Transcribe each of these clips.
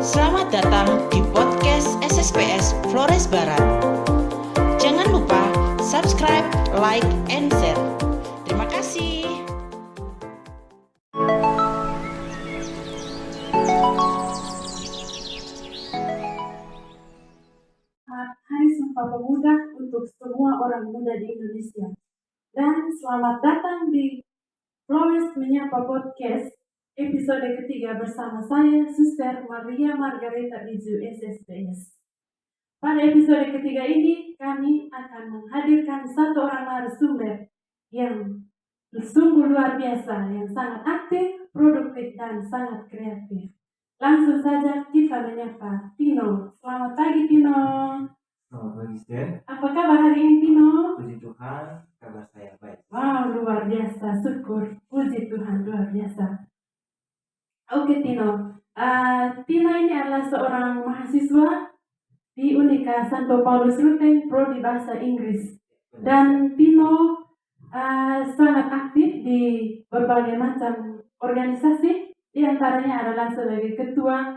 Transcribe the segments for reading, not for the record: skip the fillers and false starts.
Selamat datang di podcast SSPS Flores Barat. Jangan lupa subscribe, like, and share. Terima kasih. Hari Sumpah Pemuda untuk semua orang muda di Indonesia. Dan selamat datang di Flores Menyapa Podcast episode ketiga bersama saya, Suster Maria Margareta Biju SSPS. Pada episode ketiga ini, kami akan menghadirkan satu orang narasumber yang sungguh luar biasa, yang sangat aktif, produktif, dan sangat kreatif. Langsung saja kita menyapa Tino. Selamat pagi, Tino. Selamat pagi, Steph. Apa kabar hari ini, Tino? Puji Tuhan, kabar saya baik. Wow, luar biasa. Syukur. Puji Tuhan, luar biasa. Oke, Tino. Tino ini adalah seorang mahasiswa di Unika Santo Paulus Ruteng, Prodi Bahasa Inggris. Dan Tino sangat aktif di berbagai macam organisasi. Di antaranya adalah sebagai ketua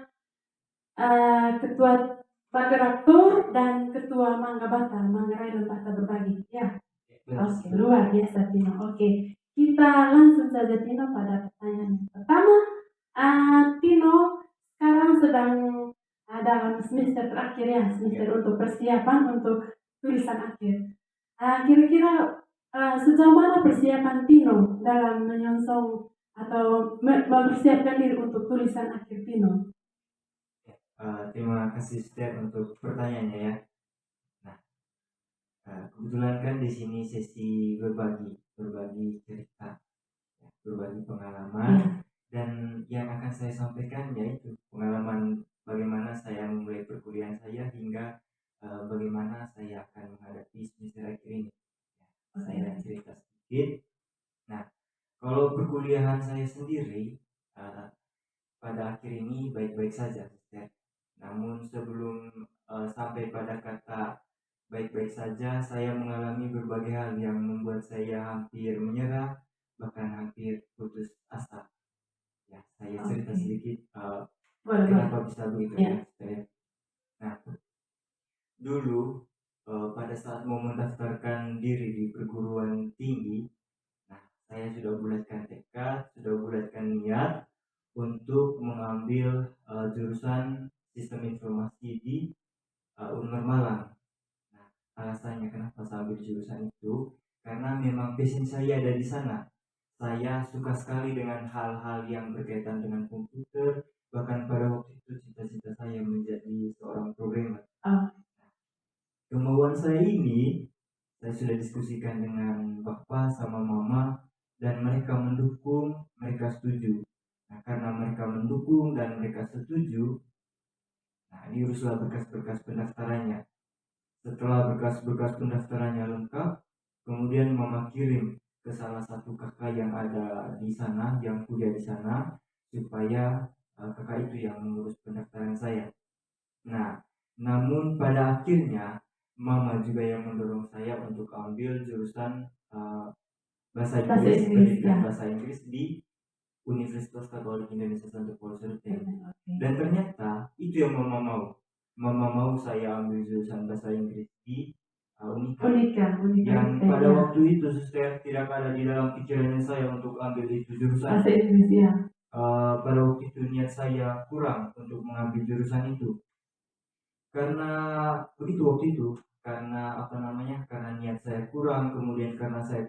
Pagerator dan ketua Mangga Bata, Manggarai dan Bata Berbagi. Ya. Oke, luar biasa, Tino. Oke, kita langsung saja, Tino, pada pertanyaan yang pertama. Tino sekarang sedang dalam semester terakhir ya, semester untuk persiapan untuk tulisan akhir. Kira-kira sejauh mana persiapan Tino dalam menyongsong atau mempersiapkan diri untuk tulisan akhir Tino? Terima kasih, Steph, untuk pertanyaannya ya. Nah, kebetulan kan di sini sesi berbagi cerita, ya, berbagi pengalaman. Dan yang akan saya sampaikan yaitu pengalaman bagaimana saya memulai perkuliahan saya hingga bagaimana saya akan menghadapi semester akhir ini. Saya cerita sedikit. Nah, kalau perkuliahan saya sendiri pada akhir ini baik-baik saja, Steph. Namun sebelum sampai pada kata baik-baik saja, saya mengalami berbagai hal yang membuat saya hampir menyerah, bahkan hampir putus asa. Ya, saya cerita sedikit kenapa bisa begitu ya. Nah, dulu pada saat mau mendaftarkan diri di perguruan tinggi, nah saya sudah bulatkan tekad, sudah bulatkan niat untuk mengambil jurusan sistem informasi di Unmar Malang. Nah, alasannya kenapa saya ambil jurusan itu karena memang passion saya ada di sana. Saya suka sekali dengan hal-hal yang berkaitan dengan komputer, bahkan pada waktu itu cita-cita saya menjadi seorang programmer. Kemauan saya ini saya sudah diskusikan dengan bapak sama mama dan mereka mendukung, mereka setuju. Nah, karena mereka mendukung dan mereka setuju, nah diuruslah berkas-berkas pendaftarannya. Setelah berkas-berkas pendaftarannya lengkap, kemudian mama kirim ke salah satu kakak yang ada di sana, yang kuliah di sana, supaya kakak itu yang mengurus pendaftaran saya. Nah, namun pada akhirnya mama juga yang mendorong saya untuk ambil jurusan bahasa Inggris, pendidikan bahasa Inggris di Universitas Katolik Indonesia Santo Paulus Ruteng. Dan ternyata itu yang mama mau. Mama mau saya ambil jurusan bahasa Inggris di Unika. Yang pada waktu itu suster tidak ada di dalam pikirannya saya untuk ambil itu jurusan bahasa Inggris ya. Pada waktu itu niat saya kurang untuk mengambil jurusan itu. Karena begitu waktu itu, karena karena niat saya kurang, kemudian karena saya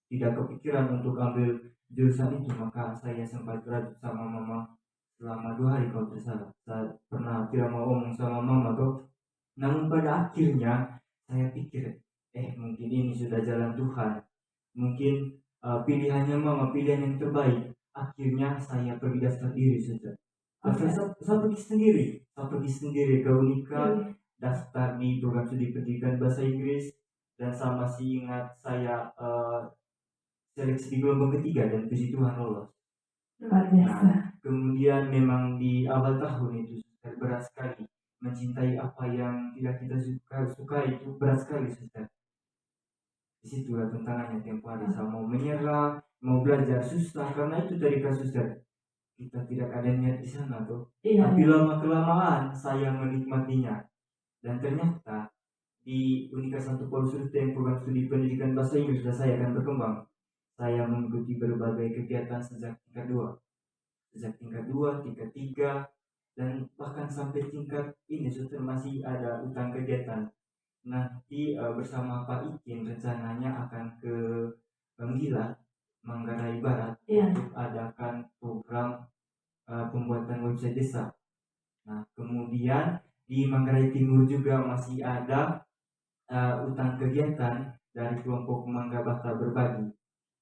tidak kepikiran untuk ambil jurusan itu, maka saya sempat ragu sama mama selama 2 hari kalau tidak salah. Saya pernah tidak mau ngomong sama mama tuh. Namun pada akhirnya saya pikir, mungkin ini sudah jalan Tuhan. Mungkin pilihannya mama, pilihan yang terbaik. Akhirnya saya pergi daftar diri saja. Saya pergi sendiri ke Unika, daftar di program studi pendidikan bahasa Inggris, dan saya masih ingat saya seleksi di gelombang ketiga dan puji Tuhan lolos. Nah, kemudian memang di awal tahun itu berat sekali. Mencintai apa yang tidak kita suka itu berat sekali, suster. Disitulah tantangannya tiap hari. Saya mau menyerah, mau belajar susah karena itu tadi suster. kita tidak ada niat di sana tuh. Iya, Tapi iya. lama-kelamaan saya menikmatinya. Dan ternyata di Unika Santo Paulus Ruteng program studi pendidikan bahasa Inggris saya akan berkembang. Saya mengikuti berbagai kegiatan sejak tingkat 2, tingkat 3, dan bahkan sampai tingkat ini sudah masih ada utang kegiatan. Nanti bersama Pak Ikin rencananya akan ke Menggila, Manggarai Barat, Iya. untuk adakan program pembuatan website desa. Nah, kemudian di Manggarai Timur juga masih ada utang kegiatan dari kelompok Mangga Bata Berbagi,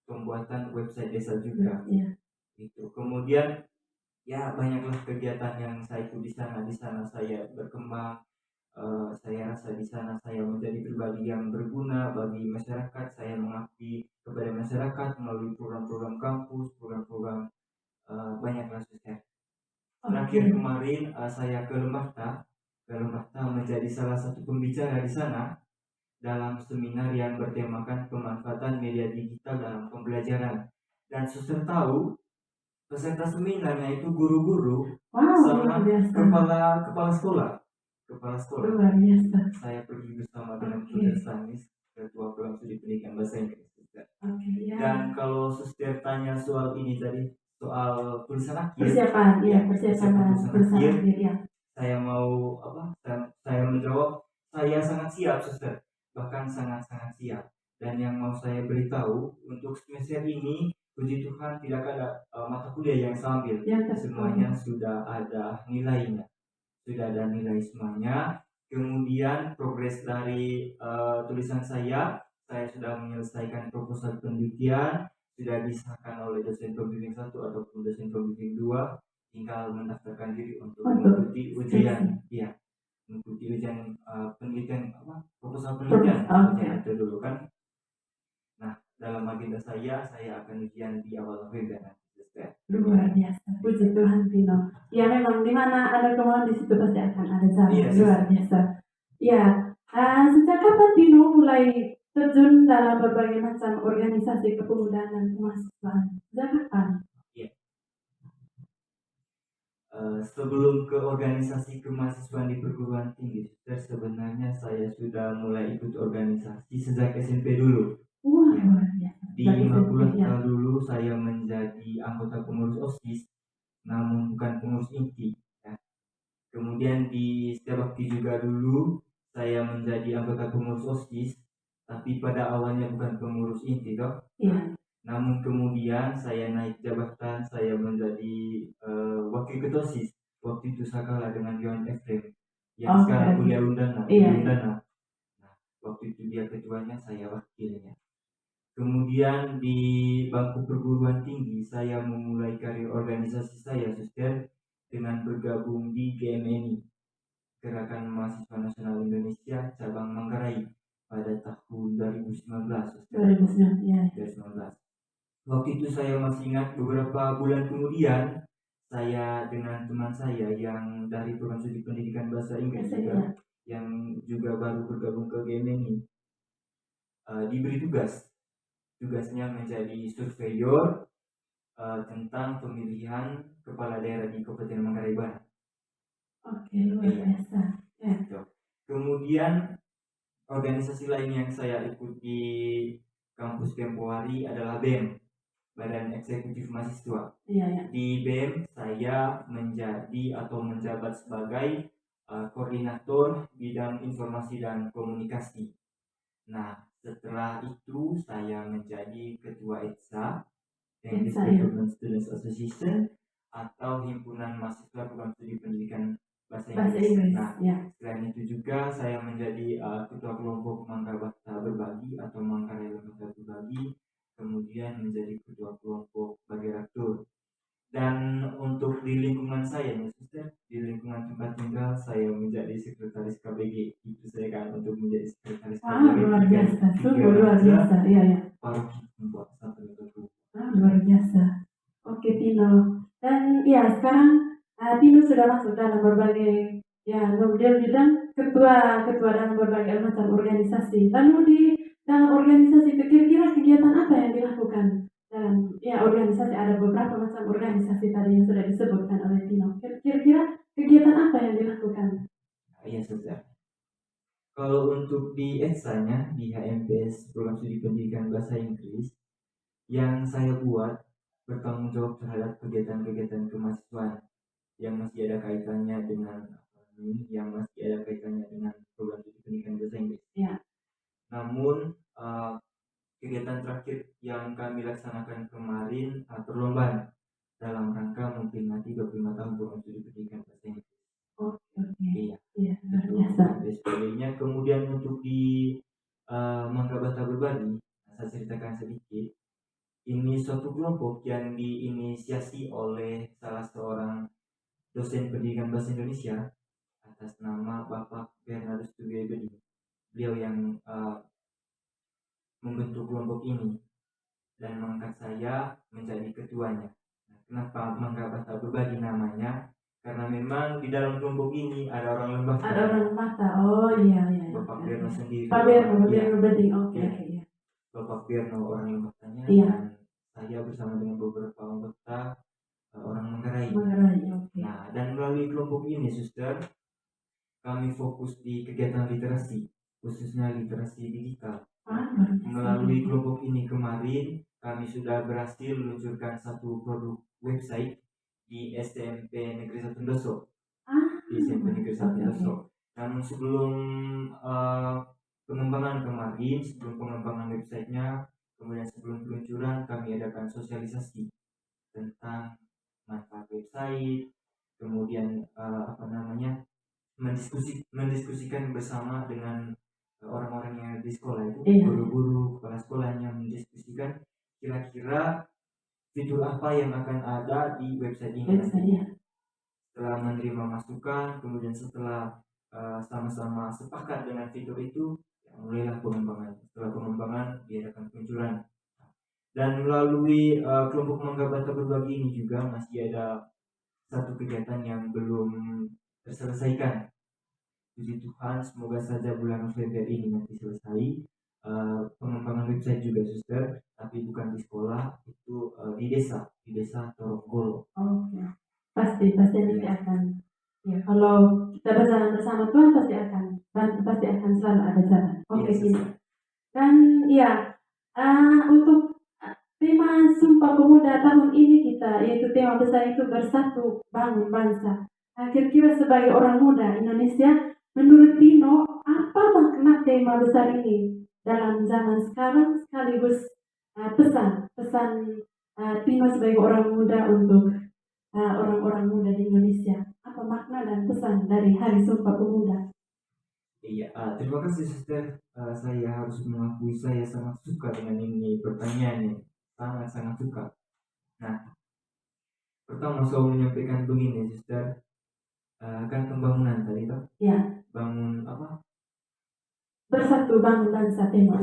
pembuatan website desa juga. Iya. Itu. Kemudian ya banyaklah kegiatan yang saya ikut di sana. Di sana saya berkembang. Saya rasa di sana saya menjadi pribadi yang berguna bagi masyarakat. Saya mengabdi kepada masyarakat melalui program-program kampus, program-program banyaklah suster. Terakhir kemarin saya ke Lembata menjadi salah satu pembicara di sana dalam seminar yang bertemakan pemanfaatan media digital dalam pembelajaran. Dan suster tahu peserta seminarnya itu guru-guru sama kepala sekolah. Luar biasa. Saya pergi bersama dengan Suster Stanis, ketua program studi pendidikan bahasa Inggris. Ya. Dan kalau suster tanya soal ini tadi, soal tulisan akhir, persiapan tulisan akhir, ya. Saya mau saya menjawab, saya sangat siap, suster. Bahkan sangat-sangat siap. Dan yang mau saya beritahu, untuk semester ini, puji Tuhan tidak ada mata kuliah yang saya ambil. Semuanya sudah ada nilainya. Sudah ada nilai semuanya. Kemudian progres dari tulisan saya sudah menyelesaikan proposal penelitian, sudah disahkan oleh dosen pembimbing 1 ataupun dosen pembimbing 2, tinggal mendaftarkan diri untuk mengikuti ujian. Iya, mengikuti ujian penelitian proposal penelitian. Ujian itu dulu kan. Nah, dalam agenda saya akan ujian di awal November. Luar biasa, puji Tuhan Tino. Ya memang di mana ada kemauan di situ pasti akan ada jalan. Luar biasa. Ya, sejak kapan Tino mulai terjun dalam berbagai macam organisasi kepemudaan dan kemahasiswaan? Sejak kapan? Ya. Sebelum ke organisasi kemahasiswaan di perguruan tinggi, sebenarnya saya sudah mulai ikut organisasi sejak SMP dulu. Wah, luar biasa. Di Makulata dulu saya menjadi anggota pengurus OSIS, namun bukan pengurus inti. Ya. Kemudian di Setiabakti juga dulu saya menjadi anggota pengurus OSIS, tapi pada awalnya bukan pengurus inti toh. Iya. Namun kemudian saya naik jabatan, saya menjadi wakil ketua OSIS. Waktu itu saya kalah dengan Yohan Efrem yang sekarang kuliah Undana. Nah, waktu itu dia ketuanya, saya wakilnya. Kemudian di bangku perguruan tinggi saya memulai karir organisasi saya, suster, dengan bergabung di GMNI, Gerakan Mahasiswa Nasional Indonesia cabang Manggarai, pada tahun 2019. 2019. Waktu itu saya masih ingat, beberapa bulan kemudian saya dengan teman saya yang dari program studi pendidikan bahasa Inggris juga, yang juga baru bergabung ke GMNI, diberi tugasnya menjadi surveyor tentang pemilihan kepala daerah di Kabupaten Manggarai Barat. Oke, luar biasa. Ya. Kemudian organisasi lain yang saya ikuti kampus tempo hari adalah BEM, Badan Eksekutif Mahasiswa. Ya. Di BEM saya menjadi atau menjabat sebagai koordinator bidang informasi dan komunikasi. Nah, setelah itu saya menjadi ketua ETSA, English Development Students Association, atau himpunan mahasiswa program studi pendidikan bahasa Inggris. Nah, selain itu juga saya menjadi ketua kelompok Mangga Bata Berbagi atau Manggarai Bata Berbagi, kemudian menjadi ketua kelompok Bageratur. Dan untuk di lingkungan saya, di lingkungan tempat tinggal, saya menjadi sekretaris KBG. Itu saya kan untuk menjadi sekretaris KBG. Luar biasa, sungguh luar biasa. Iya. Paroki membuat satu itu. Luar biasa. Oke Tino. Dan ya sekarang Tino sudah masuk dalam berbagai dia bilang ketua dalam berbagai macam organisasi. Lalu di dalam organisasi kira-kira kegiatan apa yang dilakukan dalam organisasi, ada beberapa macam organisasi tadi yang sudah disebutkan oleh Tino. Kira-kira kegiatan apa yang dilakukan? Iya saudara. Kalau untuk di ETSA-nya, di HMPS Program Studi Pendidikan Bahasa Inggris, yang saya buat bertanggung jawab terhadap kegiatan-kegiatan kemahasiswaan yang masih ada kaitannya dengan program studi pendidikan bahasa Inggris. Ya. Namun kegiatan terakhir yang kami laksanakan kemarin perlombaan dalam rangka memperingati 25 tahun program studi pendidikan bahasa Inggris. Oke. Iya. Iya, luar biasa. SPB-nya. Kemudian untuk di Mangga Bata Berbagi, saya ceritakan sedikit. Ini suatu kelompok yang diinisiasi oleh salah seorang dosen pendidikan bahasa Indonesia atas nama Bapak Bernardus Tugebedi. Beliau yang membentuk kelompok ini dan mengangkat saya menjadi ketuanya. Nah, kenapa Mangga Bata Berbagi namanya? Karena memang di dalam kelompok ini ada orang lembah. Ada orang mata. Oh iya. Bapak Berno sendiri. Pak Berno Beding. Oke. Bapak Berno orang lembahnya. Iya. Dan saya bersama dengan beberapa anggota orang Manggarai. Oke. Nah, dan melalui kelompok ini, suster, kami fokus di kegiatan literasi, khususnya literasi digital. Melalui kelompok ini kemarin, kami sudah berhasil meluncurkan satu produk website di SMP Negeri 1 Doso. Di SMP Negeri 1 Doso. Namun sebelum pengembangan kemarin, sebelum pengembangan websitenya, kemudian sebelum peluncuran, kami adakan sosialisasi tentang manfaat website, kemudian mendiskusikan bersama dengan orang-orang yang di sekolah itu, guru-guru, kepala sekolahnya, mendiskusikan kira-kira fitur apa yang akan ada di website ini. Setelah menerima masukan, kemudian setelah sama-sama sepakat dengan fitur itu, mulailah pengembangan. Setelah pengembangan, diadakan peluncuran. Dan melalui kelompok Mangga Bata Berbagi ini juga masih ada satu kegiatan yang belum terselesaikan. Puji Tuhan, semoga saja bulan November ini nanti selesai. Pengembangan website juga, suster, tapi bukan di sekolah, itu di desa Toronggolo. Oke. Pasti nanti akan. Ya, kalau kita berjalan bersama Tuhan pasti akan selalu ada jalan. Oke, gitu. Dan untuk tema Sumpah Pemuda tahun ini kita, yaitu tema besar itu bersatu bangun bangsa. Kira-kira sebagai orang muda Indonesia, menurut Tino, apa makna tema besar ini dalam zaman sekarang, sekaligus pesan Tino sebagai orang muda untuk orang-orang muda di Indonesia? Apa makna dan pesan dari Hari Sumpah Pemuda? Iya, terima kasih suster. Saya harus mengakui saya sangat suka dengan ini pertanyaannya, sangat suka. Nah, pertama saya menyampaikan begini, suster. Kan pembangunan tadi toh? Ya. Bangun apa? Bersatu bangun bangsa tema.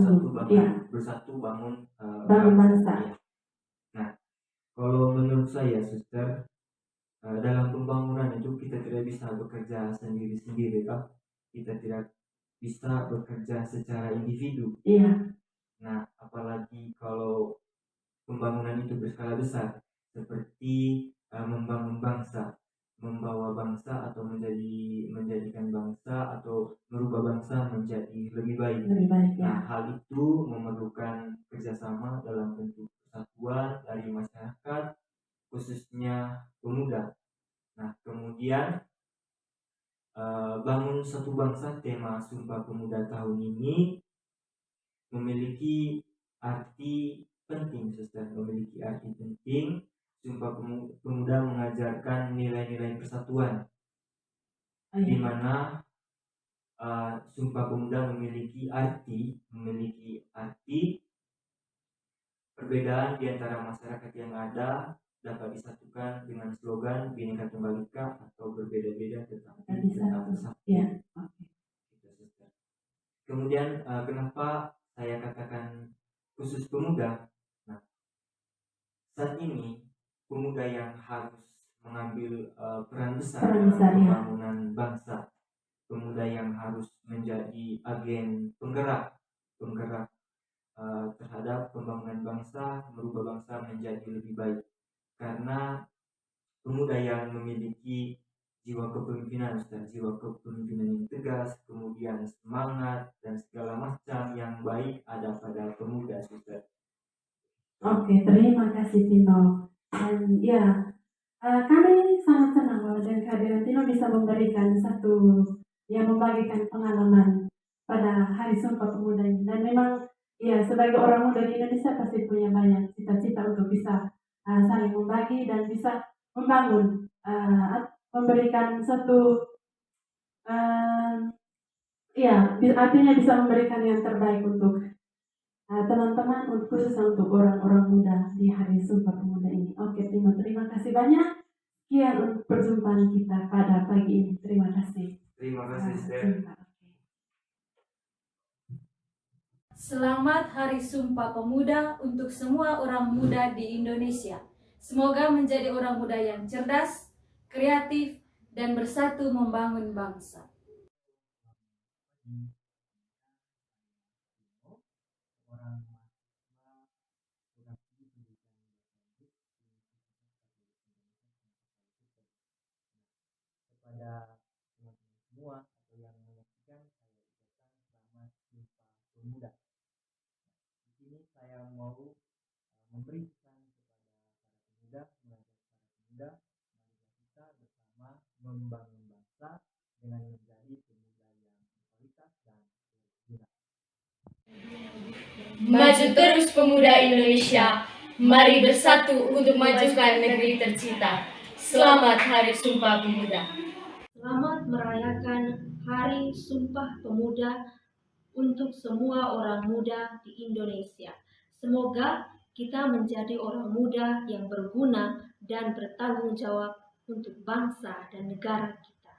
Bersatu bangun bangsa. Ya. Nah, kalau menurut saya, suster, dalam pembangunan itu kita tidak bisa bekerja sendiri-sendiri, toh? Kita tidak bisa bekerja secara individu. Iya. Nah, apalagi kalau pembangunan itu berskala besar, seperti membangun bangsa, membawa bangsa atau menjadikan bangsa atau merubah bangsa menjadi lebih baik. Ya. Nah, hal itu memerlukan kerjasama dalam bentuk kesatuan dari masyarakat, khususnya pemuda. Nah, kemudian bangun satu bangsa, tema Sumpah Pemuda tahun ini memiliki arti penting, suster. Sumpah Pemuda mengajarkan nilai-nilai persatuan, di mana Sumpah Pemuda memiliki arti perbedaan di antara masyarakat yang ada dapat disatukan dengan slogan Bhinneka Tunggal Ika, atau berbeda-beda tetapi tetap bersatu. Ya. Kemudian kenapa saya katakan khusus pemuda? Nah, saat ini pemuda yang harus mengambil peran besar dalam pembangunan bangsa, pemuda yang harus menjadi agen penggerak terhadap pembangunan bangsa, merubah bangsa menjadi lebih baik. Karena pemuda yang memiliki jiwa kepemimpinan, jiwa kepemimpinan yang tegas, kemudian semangat dan segala macam yang baik ada pada pemuda, Sister. Oke, terima kasih Tino. Dan ya, kami sangat senang bahwa dengan kehadiran Tino bisa memberikan membagikan pengalaman pada Hari Sumpah Pemuda ini. Dan memang, ya sebagai orang muda di Indonesia pasti punya banyak cita-cita untuk bisa saling membagi dan bisa membangun, memberikan artinya bisa memberikan yang terbaik untuk teman-teman, khususnya untuk orang-orang muda di Hari Sumpah Pemuda ini. Oke, Timo, terima kasih banyak. Sekian untuk perjumpaan kita pada pagi ini. Terima kasih. Terima kasih, Sister. Selamat Hari Sumpah Pemuda untuk semua orang muda di Indonesia. Semoga menjadi orang muda yang cerdas, kreatif, dan bersatu membangun bangsa. Kepada teman-teman semua atau yang menyaksikan, saya ucapkan selamat Sumpah Pemuda. Di sini saya mau memberi pesan kepada para pemuda, mengajak para pemuda, marilah kita bersama membangun bangsa dengan menjadi pemuda yang berkualitas dan berguna. Maju terus pemuda Indonesia, mari bersatu untuk majukan negeri tercinta. Selamat Hari Sumpah Pemuda. Selamat merayakan Hari Sumpah Pemuda untuk semua orang muda di Indonesia. Semoga kita menjadi orang muda yang berguna dan bertanggung jawab untuk bangsa dan negara kita.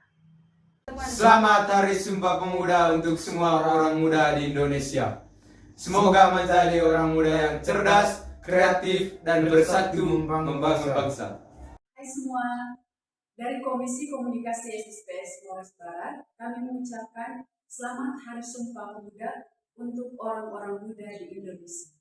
Selamat Hari Sumpah Pemuda untuk semua orang muda di Indonesia. Semoga menjadi orang muda yang cerdas, kreatif, dan bersatu membangun bangsa. Hai semua, dari Komisi Komunikasi SSPS Flores Barat, kami mengucapkan selamat Hari Sumpah Pemuda untuk orang-orang muda di Indonesia.